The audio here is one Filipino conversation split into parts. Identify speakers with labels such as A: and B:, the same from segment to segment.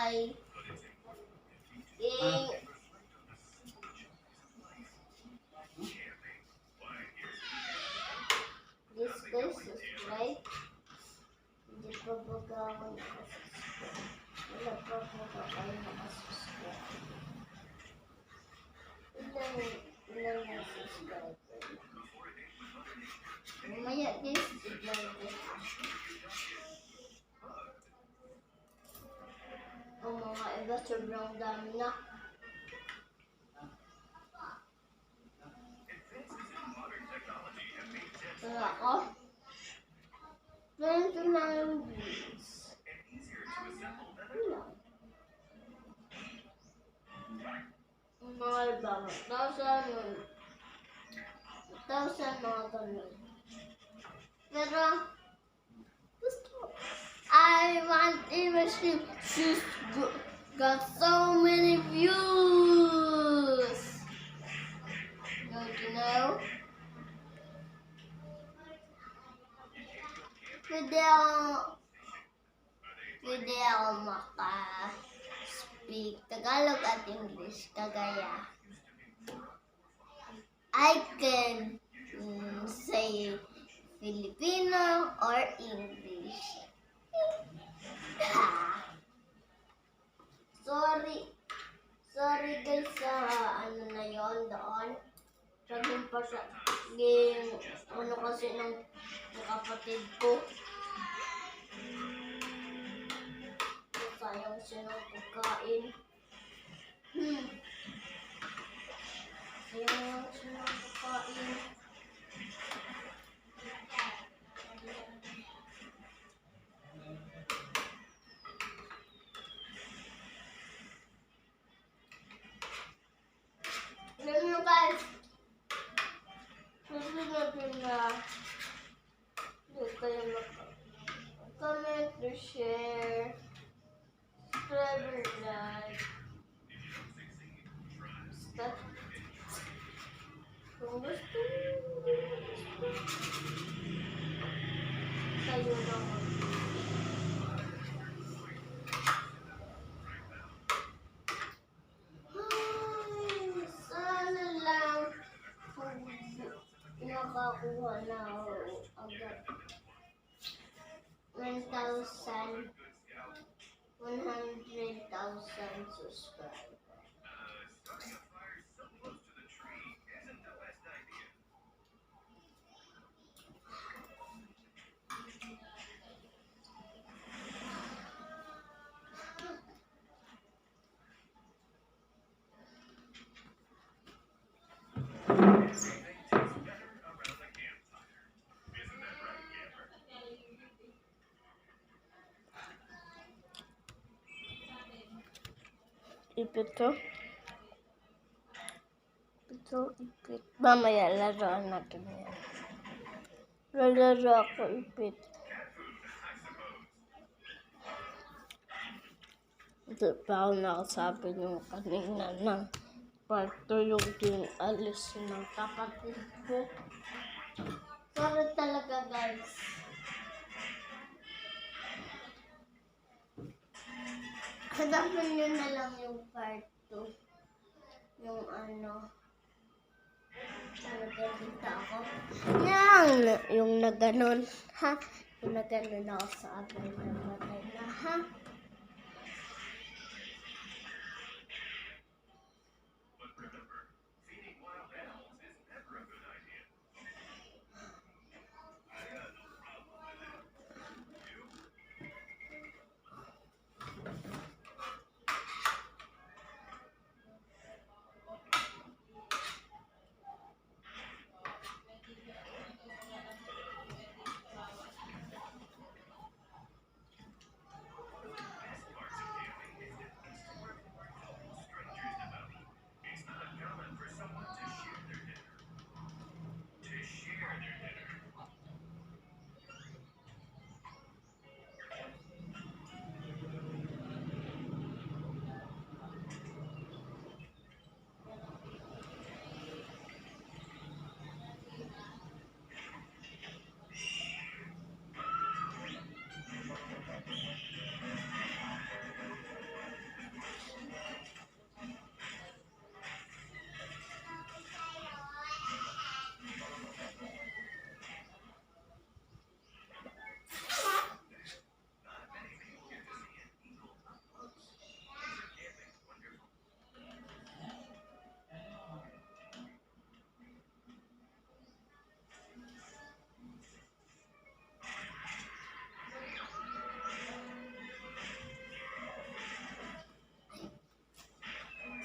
A: ay this guys subscribe. Hindi pa baga ako nakasubscribe. Wala pa baga kayo nakasubscribe. Ilan na subscribe. Mamaya guys, tignan ko. Ang mga iba sobrang dami na. Kaya ako, 29 views. Ang mga iba, 1,000 mga ganun. Pero, I want even she's got so many views. Don't you know? Pwede ako maka-speak Tagalog at English kagaya. I can say Filipino or English. Sorry guys sa ano na yon doon. Saging pa sa ano kasi ng kapatid ko. Sayang siya ng pagkain. Sayang siya ng pagkain. Alam nyo guys, susunod natin na hindi kayo mag-comment, share, subscribe, and like. Basta, kung gusto kayo naman. Nakakuha na agad 1,000 subscribers. Ipit to. Ipit. Mamaya, laruan natin yan. Lalaro ako ipit. Ito pa ako nakasabi nung kanina na part 2 yung alis ng kapatid ko. Sorry talaga guys. Hanapin nyo na lang yung part 2. Yung ano. Nagkakita ako. Yung naganon. Ha? Yung naganon ako sa abay na matay na. Ha?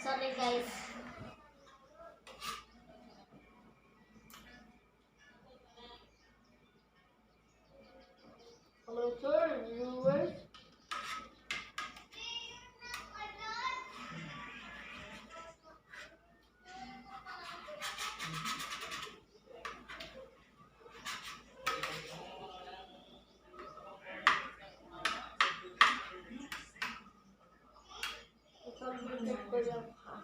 A: Sorry guys. Hello sir, viewers. Ipag-visit ko lang ha.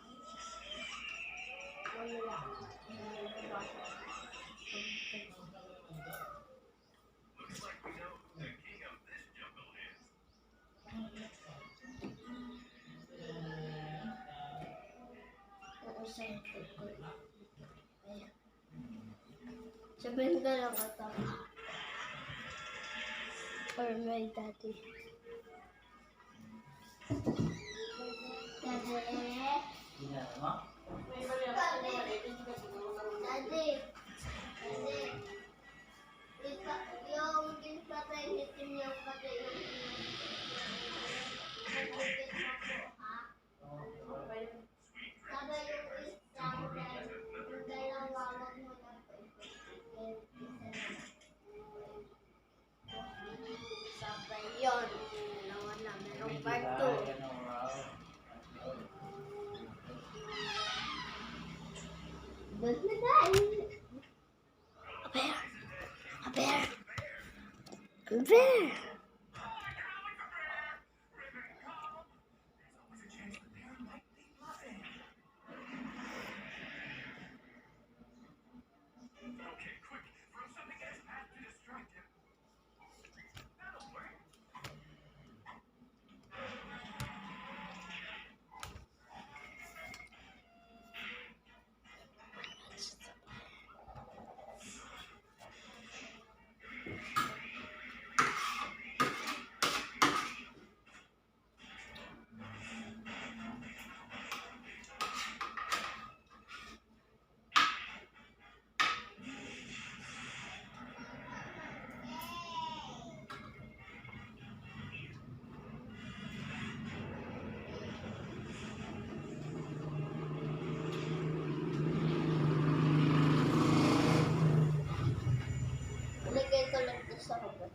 A: Wala. Sabihin ka lang ata. Or my daddy. Daddy. Yung patay nitin yung patay yung yun, dalawa na, merong part 2. Doon na guys. A bear. A bear. A bear. Lagay ko lang ito sa hugas.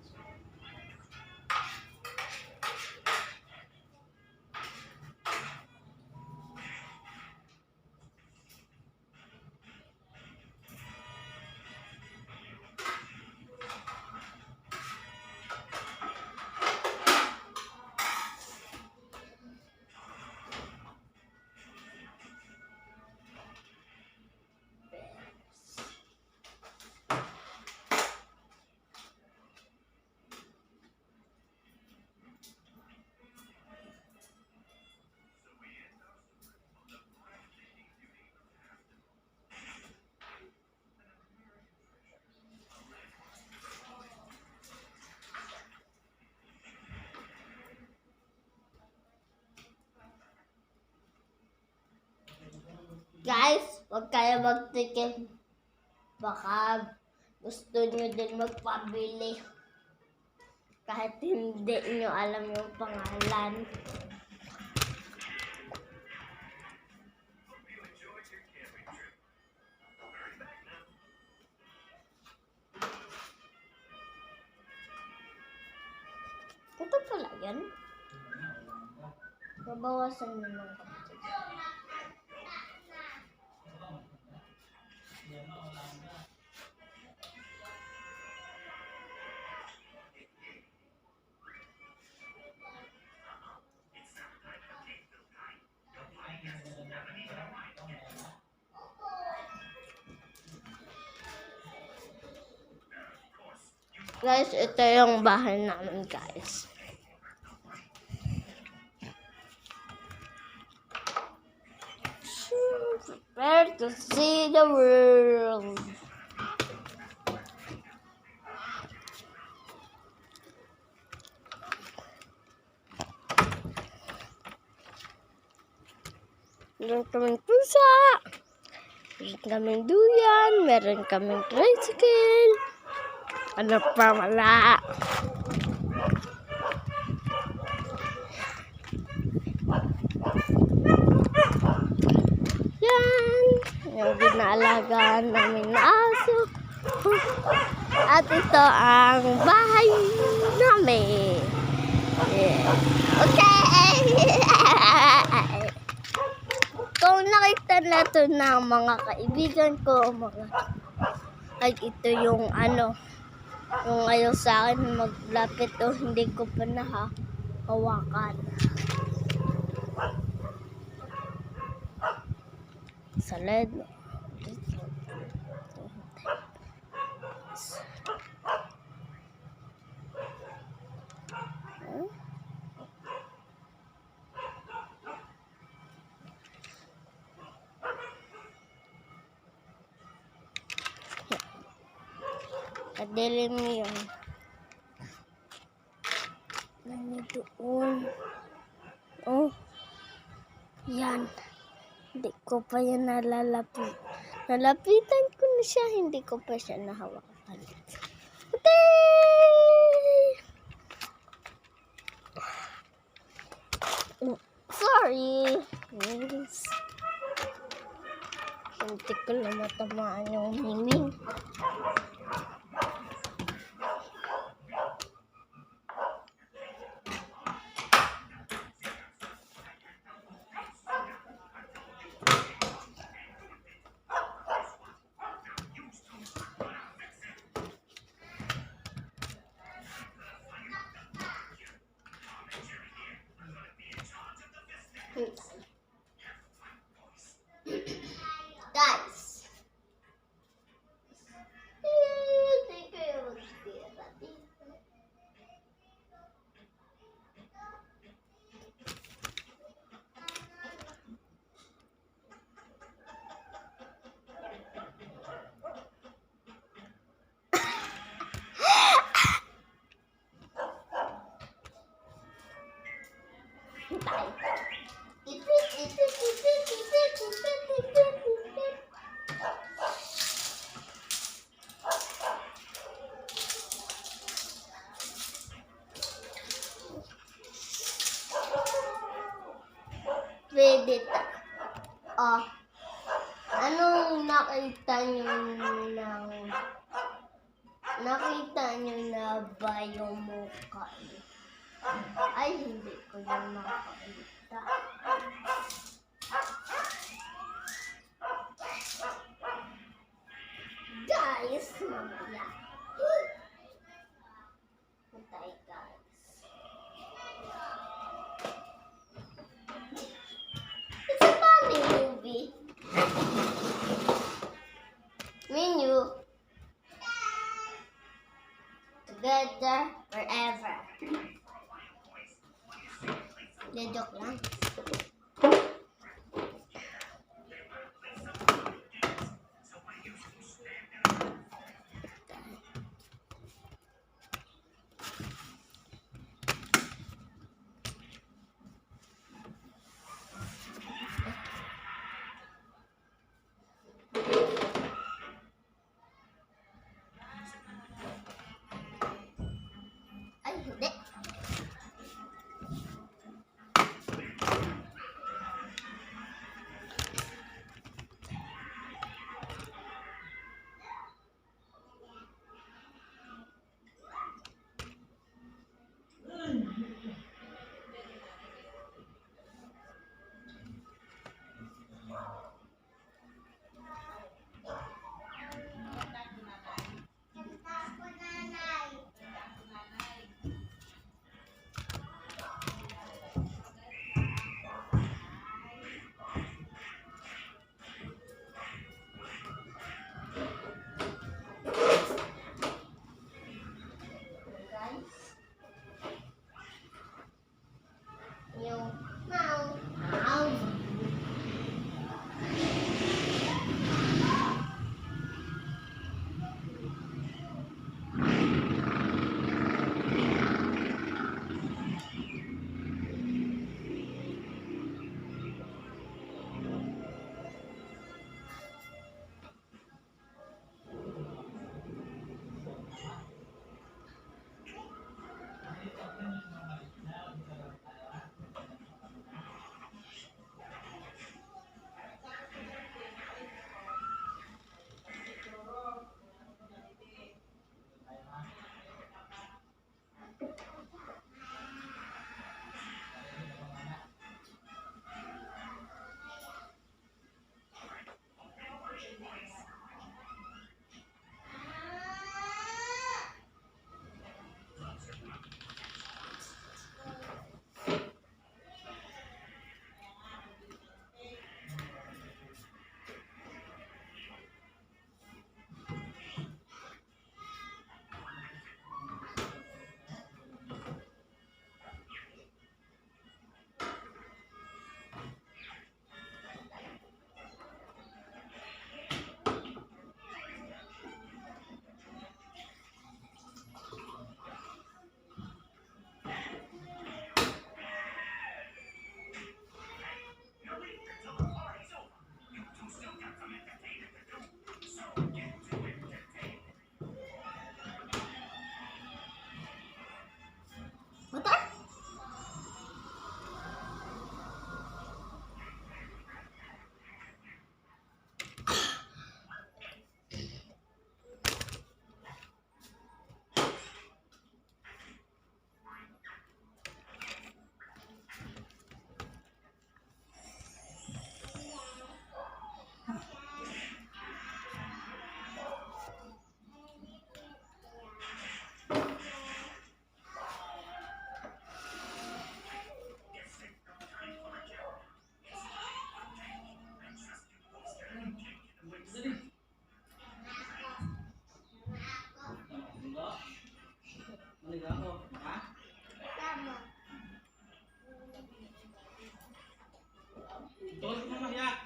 A: Guys, huwag kayo magtikim. Baka gusto nyo din magpabili. Kahit hindi nyo alam yung pangalan. Ito pala yan. Babawasan nyo ng kapatid. Guys, ito yung bahay namin, guys. Prepare to see the world. Meron kaming pusa, meron kaming duyan, meron kaming tricycle. Ano pa wala? yung ginalagaan namin na aso. At ito ang bahay namin. Yeah. Okay! Kung nakita na ito ng mga kaibigan ko, ay ito yung yung ayaw sa akin maglapit o hindi ko pa nahawakan. Salad. Kadilim yun. Doon. Oh. Yan. Hindi ko pa yan nalalapit. Nalapitan ko na siya. Hindi ko pa siya nahawakan. Okay! Sorry. Yes. Hindi ko na matamaan yung miming. Guys, pwede ta. Anong nakita nyo na ba yung mukha niyo? Ay, hindi ko yan makakita. Guys, mamaya. Patay, guys. It's a funny movie. Menu. Together forever. De joke lang. Ay, hindi.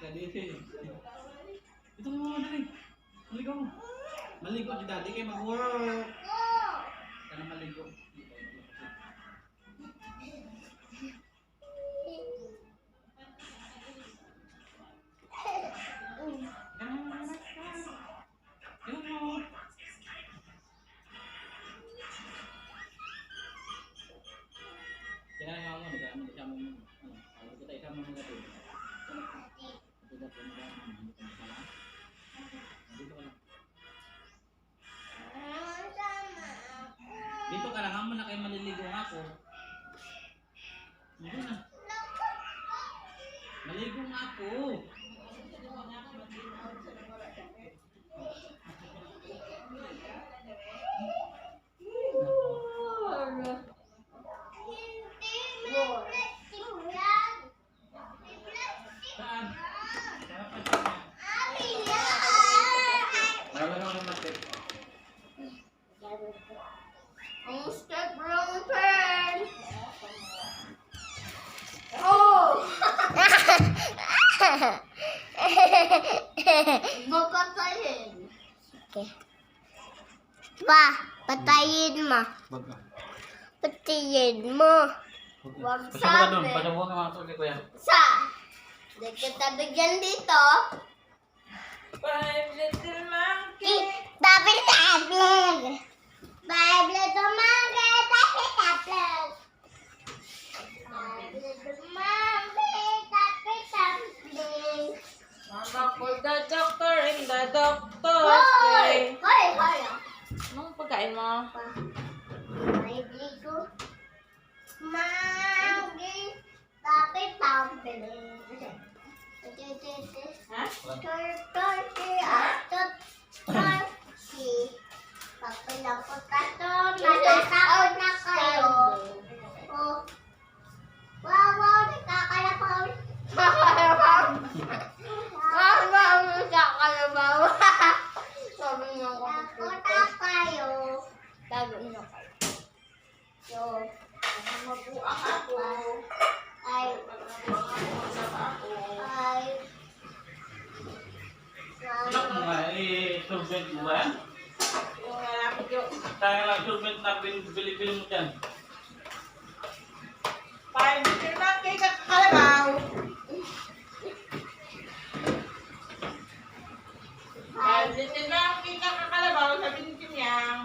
B: ka dito. Ito mo mama dali. Maligo mo. Maligo si daddy kay mag-work. Kana maligo. Dito ka lang, amo na kayo maliligo nga ako. Dito na. Maligo nga ako. Saan? Wala na ako natin.
A: Ang step wrong turn. Oh! Papatayin. Okay. Pa, patayin mo.
B: Baga.
A: Patayin mo. Wag
B: Pasok ka doon.
A: sabi.
B: Pasok ka mga tuloy ko yan.
A: Sa. Hindi kita bigyan dito.
C: 5 little monkey.
A: Tapos tablet. 5 little monkey. Tapos tablet. 5 little monkey. Tapos tablet.
C: Mama called the doctor and the doctor
A: Hoy!
C: say,
A: Hoy! Hoy!
C: anong pagkain mo?
A: May ligo. Monkey. Tapos tablet.
C: Ha?
A: Turkey, atot, turkey. Papalapot ka to, natatakot na kayo. Oh. Wow, nakakalabaw. Nakakalabaw. Nakakalabaw. Sabi niya ko. Takot na kayo. Tago niyo kayo. So,
C: Mabuang ako.
A: ay, ay,
B: Anak mo nga, servant mo ba?
C: Yung lalaki yung
B: Kaya lang servant na bili-bili mo dyan.
C: 5 little monkey kakalabaw. 5 little monkey kakalabaw, sabi ni Tinyang.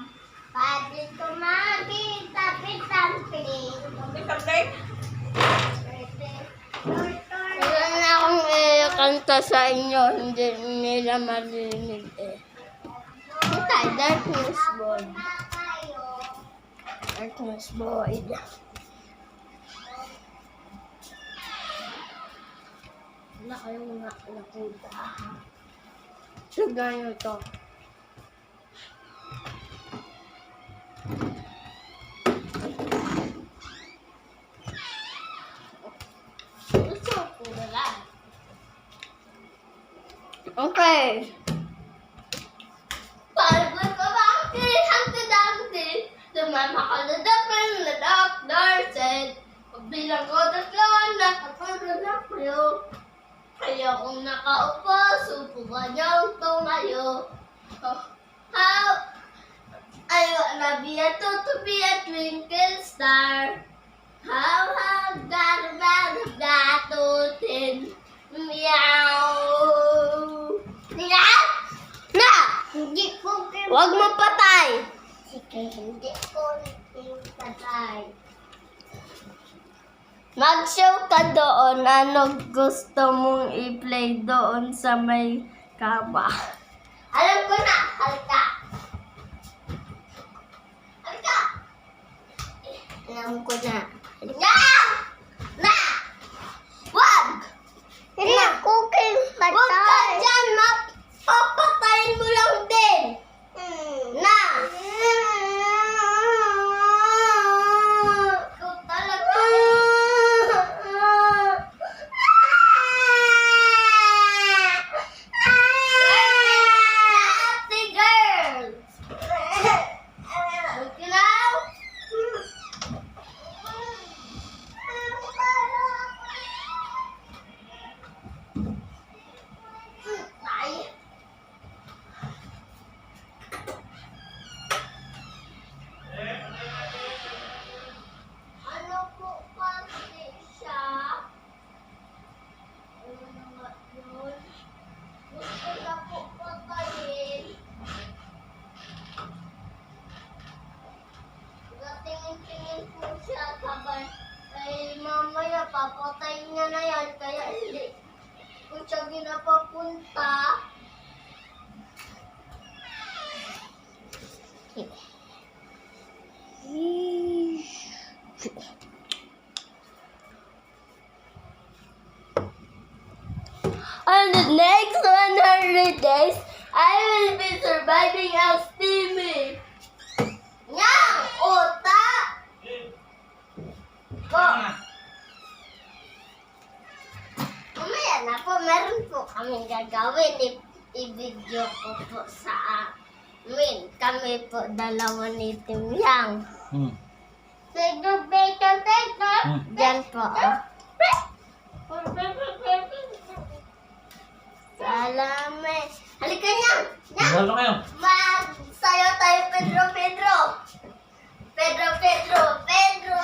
A: pati tumagi, tapi tamping.
C: Something?
A: Wala na akong kanta sa inyo, hindi nila marinig eh. Ito, Darkness Boy. Darkness Boy. Wala kayong nakita. So, ganyan to. Gusto ko wala. Okay. Palagay ko ba ang kilihan ka dante? Tumama ka na dapat na doctor said. Pagbilang ko tatlo, nakapagod na kayo. Kaya kung nakaupo, subukan niyong tumayo. Oh, how I wanna be a to be a twinkle star. How gotta that tutin. Meow. Meow. Na! Hindi ko Huwag mo patay. Sige, hindi ko patay. Mag-show ka doon. Ano gusto mong i-play doon sa may kama? Alam ko na. Halika. Halika. Alam ko na. Halika. Na! Wag! Na, cooking patay. Wag ka dyan. Papatayin mo lang din. Na! Ikaw talaga. Nasty girl. Magkilaw. yan, kaya hindi ko siya ginapapunta. On the next 100 days, I will be surviving as Timmy. Yang! Ota! Po! Mamaya na po, meron po kaming gagawin. I-video ko po sa amin. Kami po dalawa ni Tim Yang. Pedro, bacon, bacon. Diyan po. Salamat. Halika Yang! Yang!
B: Ano kayo?
A: Magsayo tayo, Pedro, Pedro. Pedro, Pedro, Pedro.